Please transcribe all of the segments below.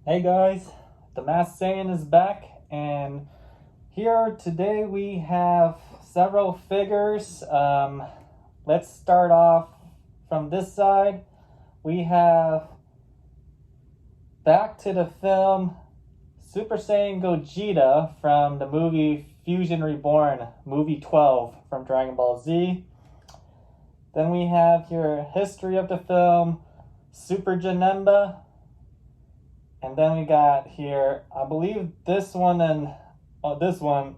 Hey guys, the Masked Saiyan is back, and here today we have several figures. Let's start off from this side. We have back to the film Super Saiyan Gogeta from the movie Fusion Reborn, movie 12 from Dragon Ball Z. Then we have here history of the film Super Janemba. And then we got here, I believe this one and this one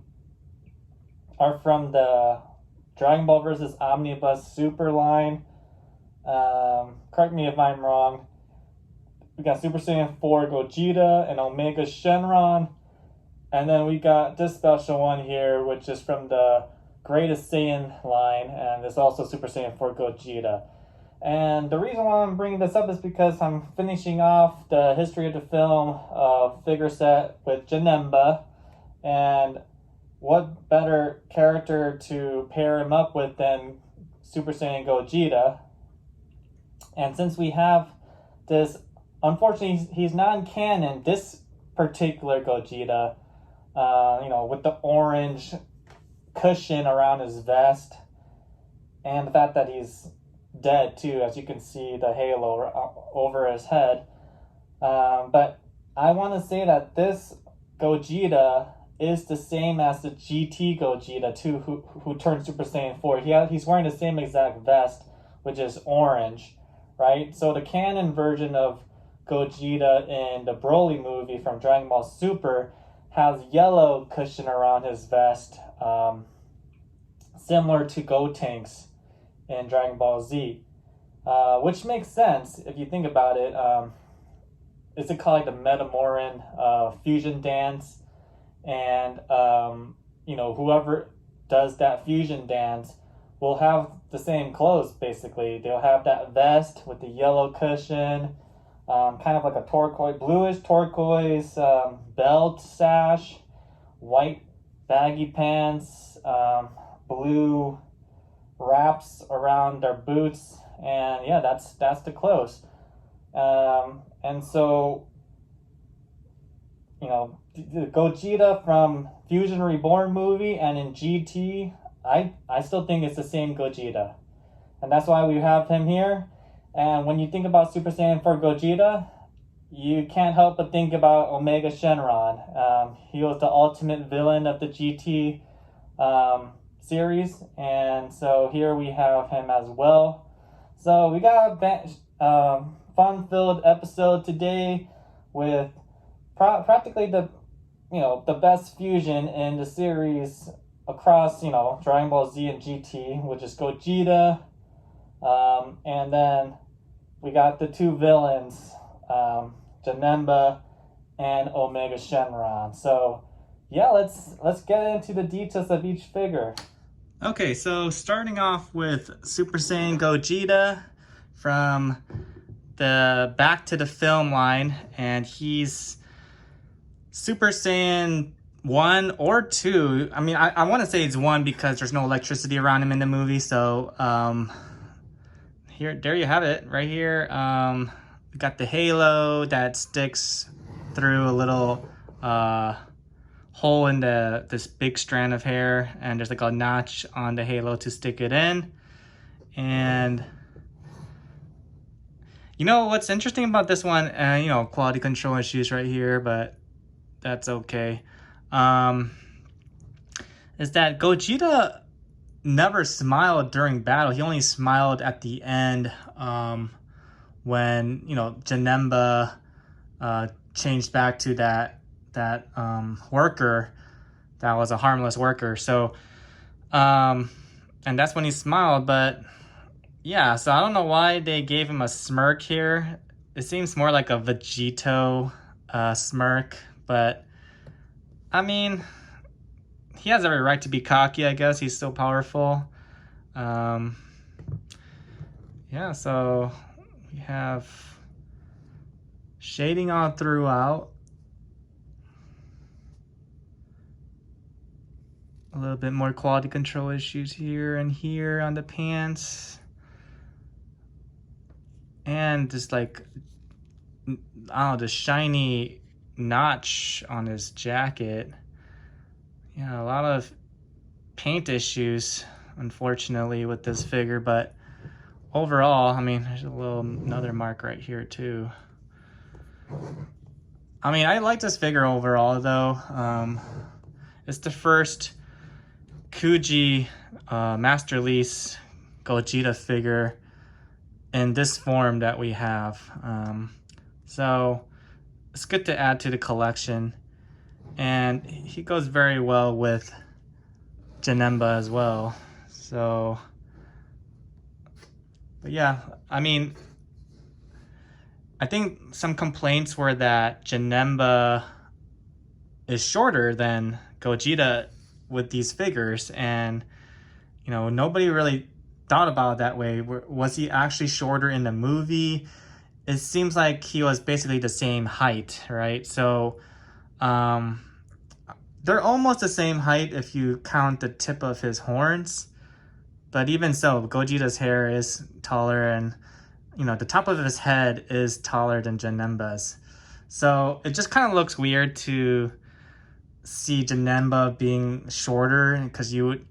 are from the Dragon Ball vs. Omnibus Super line. Correct me if I'm wrong. We got Super Saiyan 4 Gogeta and Omega Shenron. And then we got this special one here, which is from the Greatest Saiyan line. And it's also Super Saiyan 4 Gogeta. And the reason why I'm bringing this up is because I'm finishing off the history of the film figure set with Janemba. And what better character to pair him up with than Super Saiyan Gogeta? And since we have this, unfortunately, he's non-canon, this particular Gogeta, with the orange cushion around his vest. And the fact that he's dead too, as you can see the halo over his head. But I want to say that this Gogeta is the same as the GT Gogeta too, who turned Super Saiyan 4. He's wearing the same exact vest, which is orange, right? So the canon version of Gogeta in the Broly movie from Dragon Ball Super has yellow cushion around his vest, similar to Gotenks in Dragon Ball Z, which makes sense if you think about it. It's called like the Metamoran fusion dance, and whoever does that fusion dance will have the same clothes. Basically, they'll have that vest with the yellow cushion, kind of like a bluish turquoise belt sash, white baggy pants, blue wraps around their boots, and yeah, that's the clothes. And so, the Gogeta from Fusion Reborn movie and in GT, I still think it's the same Gogeta, and that's why we have him here. And when you think about Super Saiyan 4 Gogeta, you can't help but think about Omega Shenron. He was the ultimate villain of the GT series, and so here we have him as well. So we got a fun-filled episode today with practically the best fusion in the series across Dragon Ball Z and GT, which is Gogeta, and then we got the two villains, Janemba and Omega Shenron. So yeah, let's get into the details of each figure. Okay, so starting off with Super Saiyan Gogeta from the Back to the Film line, and he's Super Saiyan 1 or 2. I mean, I want to say it's 1 because there's no electricity around him in the movie, so there you have it right here. We got the halo that sticks through a little hole in this big strand of hair, and there's like a notch on the halo to stick it in. And what's interesting about this one, quality control issues right here, but that's okay, is that Gogeta never smiled during battle. He only smiled at the end, when Janemba changed back to that worker that was a harmless worker. So and that's when he smiled. But yeah, so I don't know why they gave him a smirk here. It seems more like a Vegito smirk, but I mean, he has every right to be cocky, I guess. He's so powerful. Yeah, so we have shading all throughout. A little bit more quality control issues here and here on the pants. And just like I don't know, the shiny notch on his jacket. Yeah, a lot of paint issues, unfortunately, with this figure, but overall, I mean, there's another mark right here too. I mean, I like this figure overall though. It's the first Kuji Master Lease Gogeta figure in this form that we have. So it's good to add to the collection. And he goes very well with Janemba as well. So, but yeah, I mean, I think some complaints were that Janemba is shorter than Gogeta with these figures, and you know, nobody really thought about it that way. Was he actually shorter in the movie? It seems like he was basically the same height, right? So they're almost the same height if you count the tip of his horns, but even so, Gogeta's hair is taller, and you know, the top of his head is taller than Janemba's. So it just kind of looks weird to see Janemba being shorter, because you would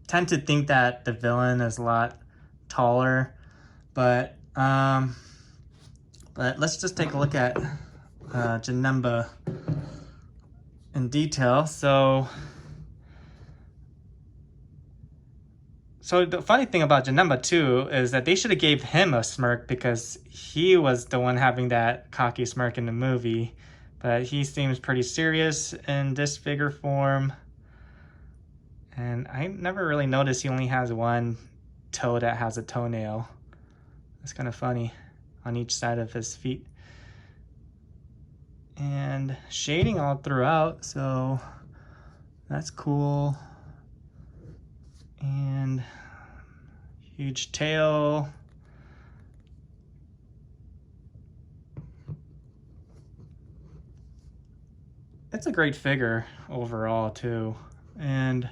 tend to think that the villain is a lot taller. But let's just take a look at Janemba in detail. So the funny thing about Janemba too is that they should have gave him a smirk, because he was the one having that cocky smirk in the movie. But he seems pretty serious in this figure form. And I never really noticed he only has one toe that has a toenail. It's kind of funny on each side of his feet. And shading all throughout, so that's cool. And huge tail. It's a great figure overall too. And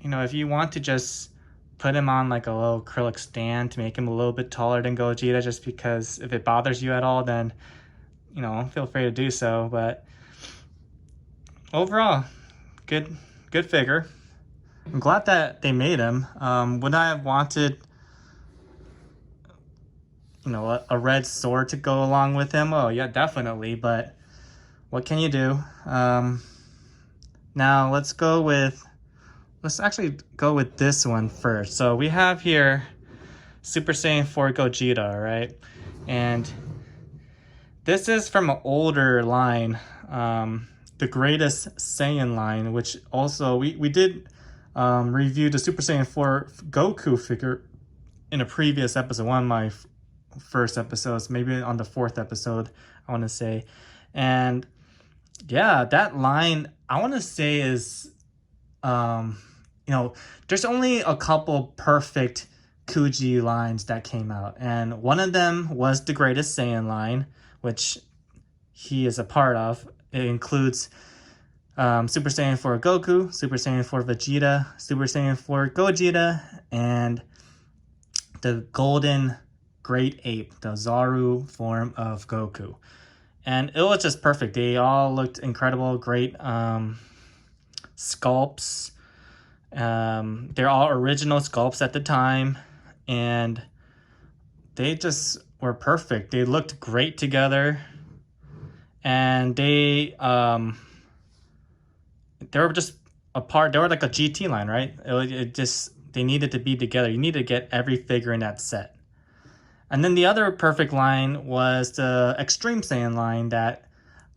you know, if you want to just put him on like a little acrylic stand to make him a little bit taller than Gogeta, just because if it bothers you at all, then you know, feel free to do so. But overall, good figure. I'm glad that they made him. Would I have wanted, you know, a red sword to go along with him? Oh yeah, definitely. But what can you do? Now let's actually go with this one first. So we have here Super Saiyan 4 Gogeta, right? And this is from an older line, the Greatest Saiyan line, which also we did review the Super Saiyan 4 Goku figure in a previous episode, one of my first episodes, maybe on the 4th episode, I want to say. And yeah, that line, I want to say is, you know, there's only a couple perfect Kuji lines that came out. And one of them was the Greatest Saiyan line, which he is a part of. It includes Super Saiyan 4 Goku, Super Saiyan 4 Vegeta, Super Saiyan 4 Gogeta, and the Golden Great Ape, the Zaru form of Goku. And it was just perfect. They all looked incredible, great sculpts. They're all original sculpts at the time, and they just were perfect. They looked great together, and they were just apart. They were like a GT line, right? They needed to be together. You need to get every figure in that set. And then the other perfect line was the Extreme Saiyan line that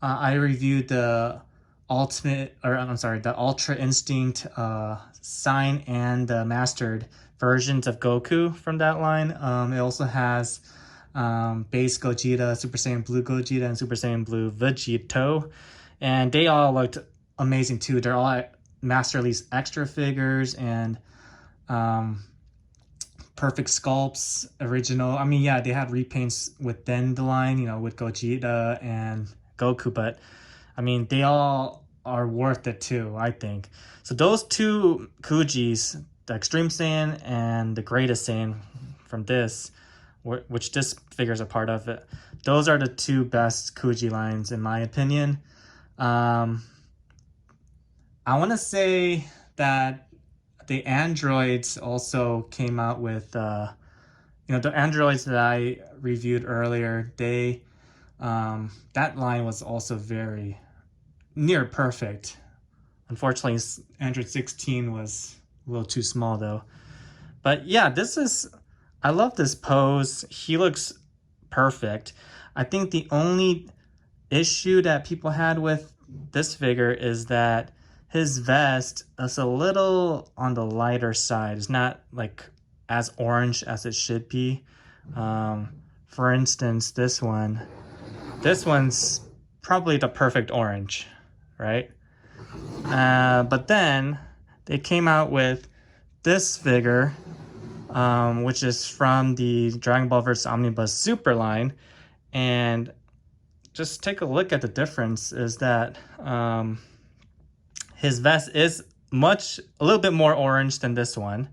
I reviewed, the Ultra Instinct Sign and the mastered versions of Goku from that line. It also has Base Gogeta, Super Saiyan Blue Gogeta, and Super Saiyan Blue Vegito. And they all looked amazing too. They're all Master Lease extra figures, and perfect sculpts, original. I mean, yeah, they had repaints within the line, you know, with Gogeta and Goku, but I mean, they all are worth it too, I think. So those two Kujis, the Extreme Saiyan and the Greatest Saiyan from this, which this figure is a part of it. Those are the two best Kuji lines in my opinion. I want to say that the androids also came out with, you know, the androids that I reviewed earlier, they, that line was also very near perfect. Unfortunately, Android 16 was a little too small though. But yeah, I love this pose. He looks perfect. I think the only issue that people had with this figure is that his vest is a little on the lighter side. It's not like as orange as it should be. For instance, this one's probably the perfect orange, right? But then they came out with this figure, which is from the Dragon Ball vs. Omnibus Super line, and just take a look at the difference is that his vest is a little bit more orange than this one,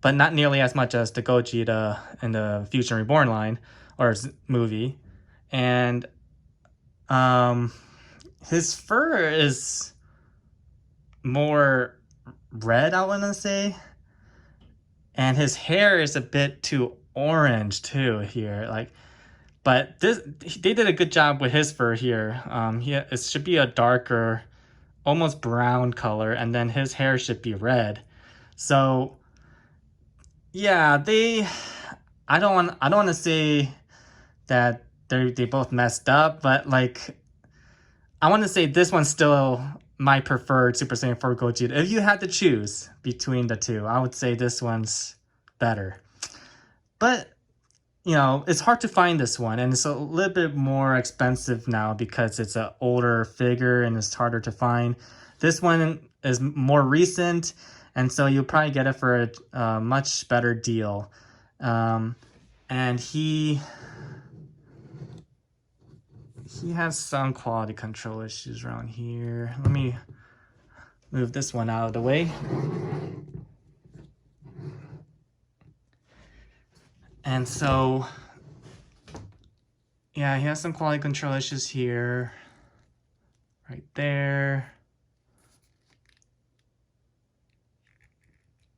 but not nearly as much as the Gogeta in the Fusion Reborn line or movie. And his fur is more red, I want to say, and his hair is a bit too orange too here. Like, but they did a good job with his fur here. It should be a darker, almost brown color, and then his hair should be red. So yeah, I don't want to say that they both messed up, but like, I want to say this one's still my preferred Super Saiyan 4 Gogeta. If you had to choose between the two, I would say this one's better. But you know, it's hard to find this one, and it's a little bit more expensive now because it's an older figure and it's harder to find. This one is more recent, and so you'll probably get it for a much better deal. And he has some quality control issues around here. Let me move this one out of the way. And so, yeah, he has some quality control issues here, right there.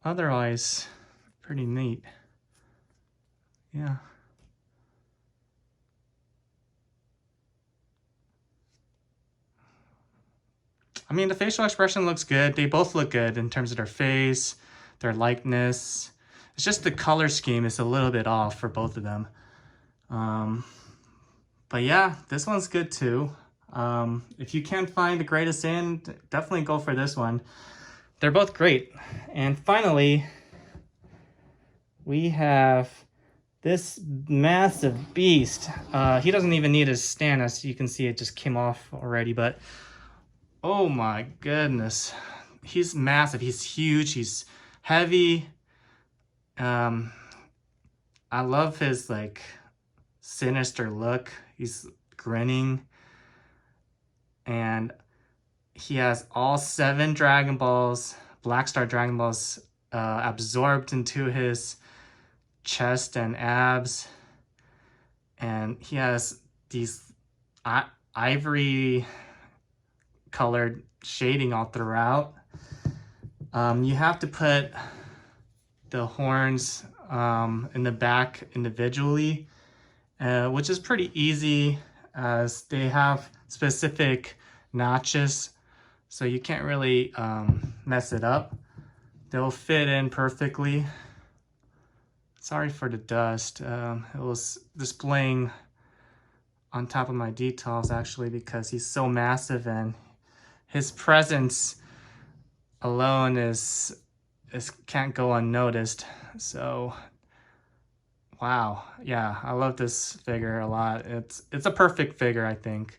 Otherwise, pretty neat. Yeah. I mean, the facial expression looks good. They both look good in terms of their face, their likeness. It's just the color scheme is a little bit off for both of them. But yeah, this one's good too. If you can't find the Greatest Saiyan, definitely go for this one. They're both great. And finally, we have this massive beast. He doesn't even need his stand, as you can see it just came off already, but oh my goodness. He's massive, he's huge, he's heavy. I love his like sinister look. He's grinning, and he has all 7 Dragon Balls, Black Star Dragon Balls, absorbed into his chest and abs, and he has these ivory colored shading all throughout. You have to put the horns in the back individually, which is pretty easy as they have specific notches, so you can't really mess it up. They'll fit in perfectly. Sorry for the dust. It was displaying on top of my details actually because he's so massive, and his presence alone is can't go unnoticed. So wow, yeah, I love this figure a lot. It's a perfect figure, I think.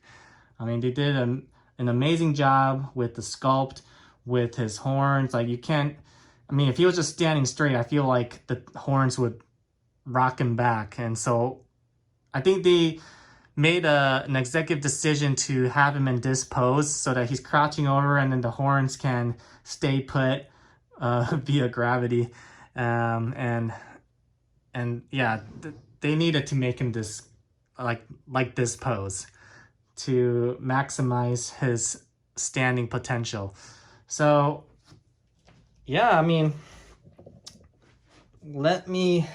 I mean, they did an amazing job with the sculpt, with his horns. Like, you can't, I mean, if he was just standing straight, I feel like the horns would rock him back. And so I think they made an executive decision to have him in this pose so that he's crouching over and then the horns can stay put via gravity. And and yeah, they needed to make him this like this pose to maximize his standing potential. So yeah, I mean, let me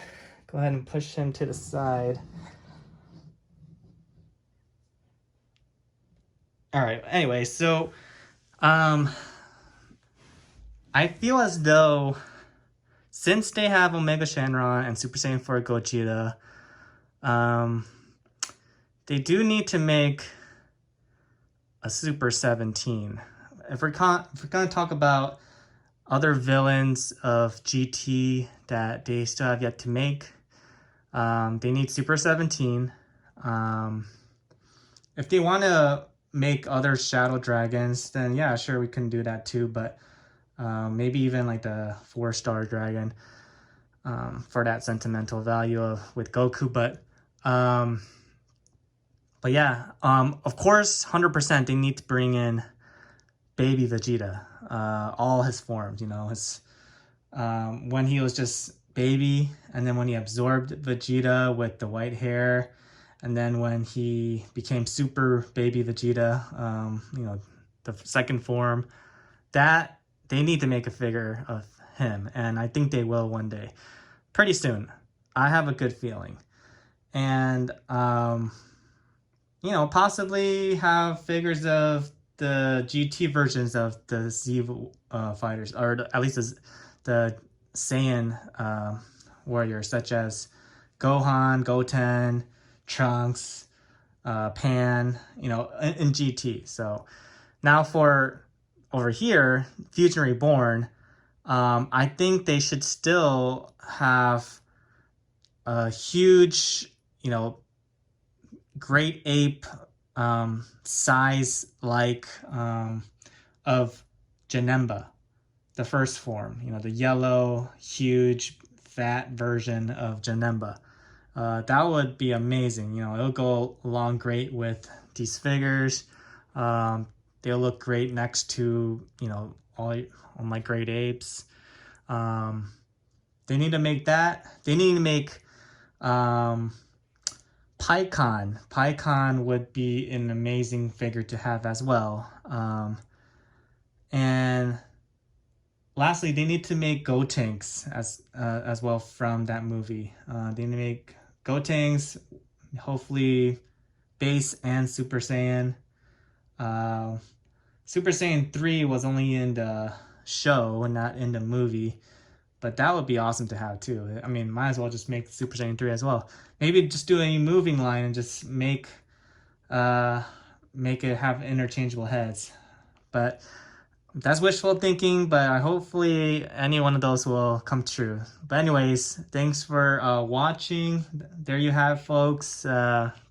go ahead and push him to the side. All right, anyway, so I feel as though since they have Omega Shenron and Super Saiyan 4 Gogeta, they do need to make a Super 17. If we're gonna talk about other villains of GT that they still have yet to make, they need Super 17. If they want to make other Shadow Dragons, then yeah, sure, we can do that too, but maybe even like the 4-star dragon for that sentimental value with Goku. But yeah, of course, 100% they need to bring in baby Vegeta, all his forms, you know, his when he was just baby, and then when he absorbed Vegeta with the white hair, and then when he became super baby Vegeta, you know, the second form, that they need to make a figure of him, and I think they will one day, pretty soon. I have a good feeling. And you know, possibly have figures of the GT versions of the Z fighters, or at least the Saiyan warriors, such as Gohan, Goten, Trunks, Pan, you know, in GT. So now for over here, Fusion Reborn, I think they should still have a huge, you know, great ape size like of Janemba, the first form, you know, the yellow, huge, fat version of Janemba. That would be amazing. You know, it'll go along great with these figures. They'll look great next to, you know, all my great apes. They need to make that. They need to make PyCon. PyCon would be an amazing figure to have as well. And lastly, they need to make Gotenks as well from that movie. They need to make Gotenks, hopefully base and Super Saiyan. Super Saiyan 3 was only in the show and not in the movie, but that would be awesome to have too. I mean, might as well just make Super Saiyan 3 as well. Maybe just do a moving line and just make it have interchangeable heads. But that's wishful thinking, but hopefully any one of those will come true. But anyways, thanks for watching. There you have, folks.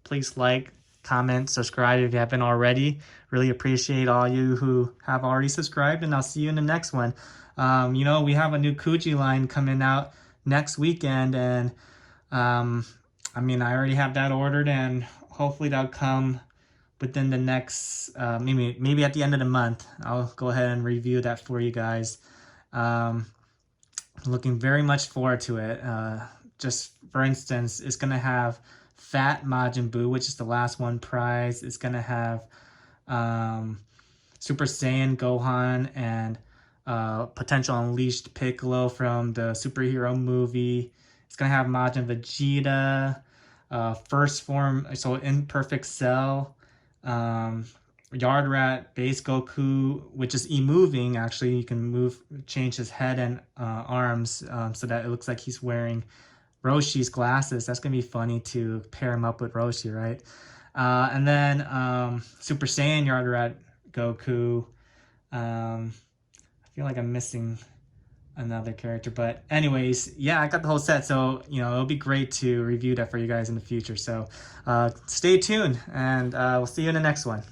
Please like, comment, subscribe if you haven't already. Really appreciate all you who have already subscribed, and I'll see you in the next one. You know, we have a new Kuji line coming out next weekend, and I mean, I already have that ordered, and hopefully that'll come within the next, maybe at the end of the month. I'll go ahead and review that for you guys. Looking very much forward to it. Just for instance, it's gonna have Fat Majin Buu, which is the last one prize. It's gonna have Super Saiyan Gohan and potential Unleashed Piccolo from the superhero movie. It's gonna have Majin Vegeta, first form, so Imperfect Cell, Yard Rat, Base Goku, which is e-moving. Actually, you can change his head and arms so that it looks like he's wearing Roshi's glasses. That's gonna be funny to pair him up with Roshi, right? And then Super Saiyan Yard Rat Goku. I feel like I'm missing another character, but anyways, yeah, I got the whole set, so you know, it'll be great to review that for you guys in the future. So stay tuned, and we'll see you in the next one.